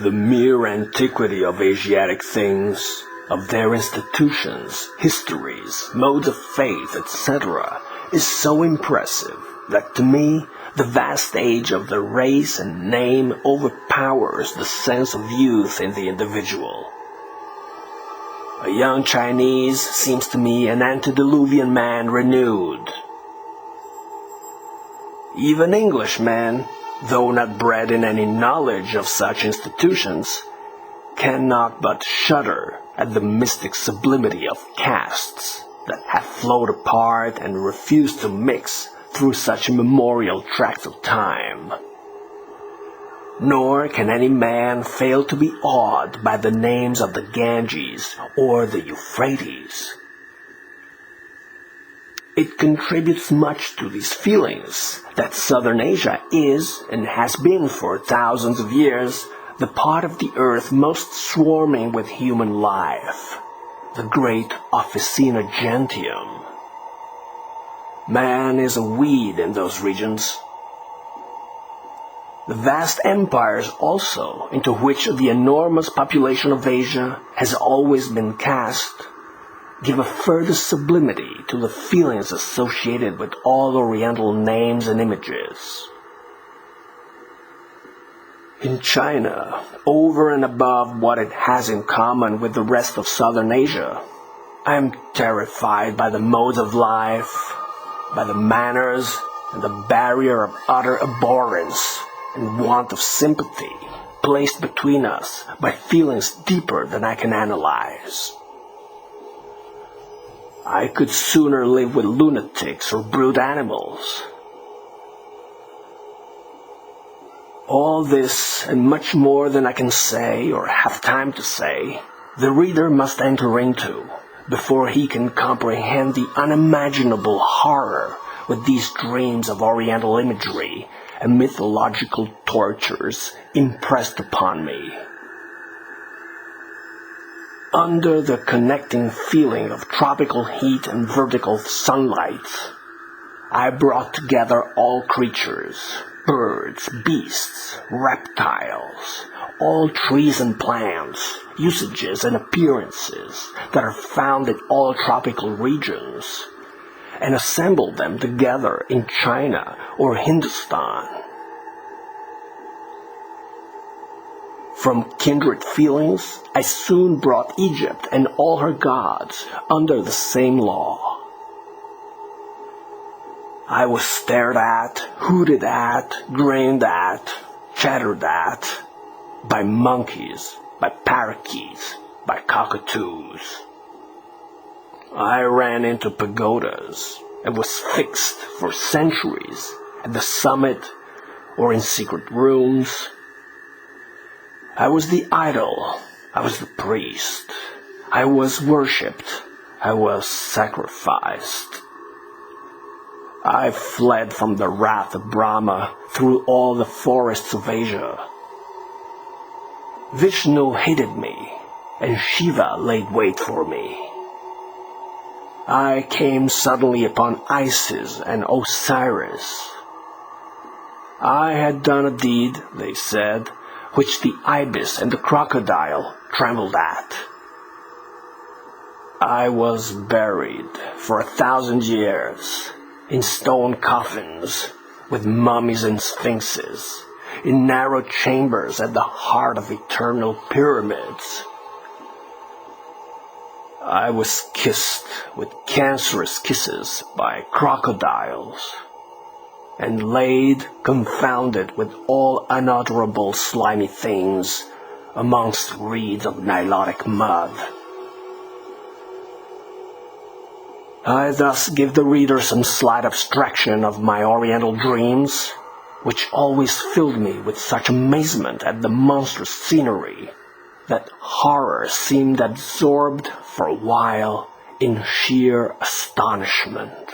The mere antiquity of Asiatic things, of their institutions, histories, modes of faith, etc., is so impressive that to me, the vast age of the race and name overpowers the sense of youth in the individual. A young Chinese seems to me an antediluvian man renewed. Even Englishmen, though not bred in any knowledge of such institutions, cannot but shudder at the mystic sublimity of castes that have flowed apart and refused to mix through such immemorial tracts of time. Nor can any man fail to be awed by the names of the Ganges or the Euphrates. It contributes much to these feelings that Southern Asia is, and has been for thousands of years, the part of the earth most swarming with human life, the great Officina Gentium. Man is a weed in those regions. The vast empires also, into which the enormous population of Asia has always been cast, give a further sublimity to the feelings associated with all Oriental names and images. In China, over and above what it has in common with the rest of Southern Asia, I am terrified by the modes of life, by the manners, and the barrier of utter abhorrence and want of sympathy placed between us by feelings deeper than I can analyze. I could sooner live with lunatics or brute animals. All this, and much more than I can say or have time to say, the reader must enter into before he can comprehend the unimaginable horror with these dreams of Oriental imagery and mythological tortures impressed upon me. Under the connecting feeling of tropical heat and vertical sunlight, I brought together all creatures, birds, beasts, reptiles, all trees and plants, usages and appearances that are found in all tropical regions, and assembled them together in China or Hindustan. From kindred feelings, I soon brought Egypt and all her gods under the same law. I was stared at, hooted at, grinned at, chattered at, by monkeys, by parakeets, by cockatoos. I ran into pagodas and was fixed for centuries at the summit or in secret rooms. I was the idol, I was the priest, I was worshipped, I was sacrificed. I fled from the wrath of Brahma through all the forests of Asia. Vishnu hated me, and Shiva laid wait for me. I came suddenly upon Isis and Osiris. I had done a deed, they said, which the ibis and the crocodile trembled at. I was buried for 1,000 years in stone coffins with mummies and sphinxes, in narrow chambers at the heart of eternal pyramids. I was kissed with cancerous kisses by crocodiles, and laid, confounded with all unutterable slimy things, amongst reeds of Nilotic mud. I thus give the reader some slight abstraction of my Oriental dreams, which always filled me with such amazement at the monstrous scenery, that horror seemed absorbed for a while in sheer astonishment.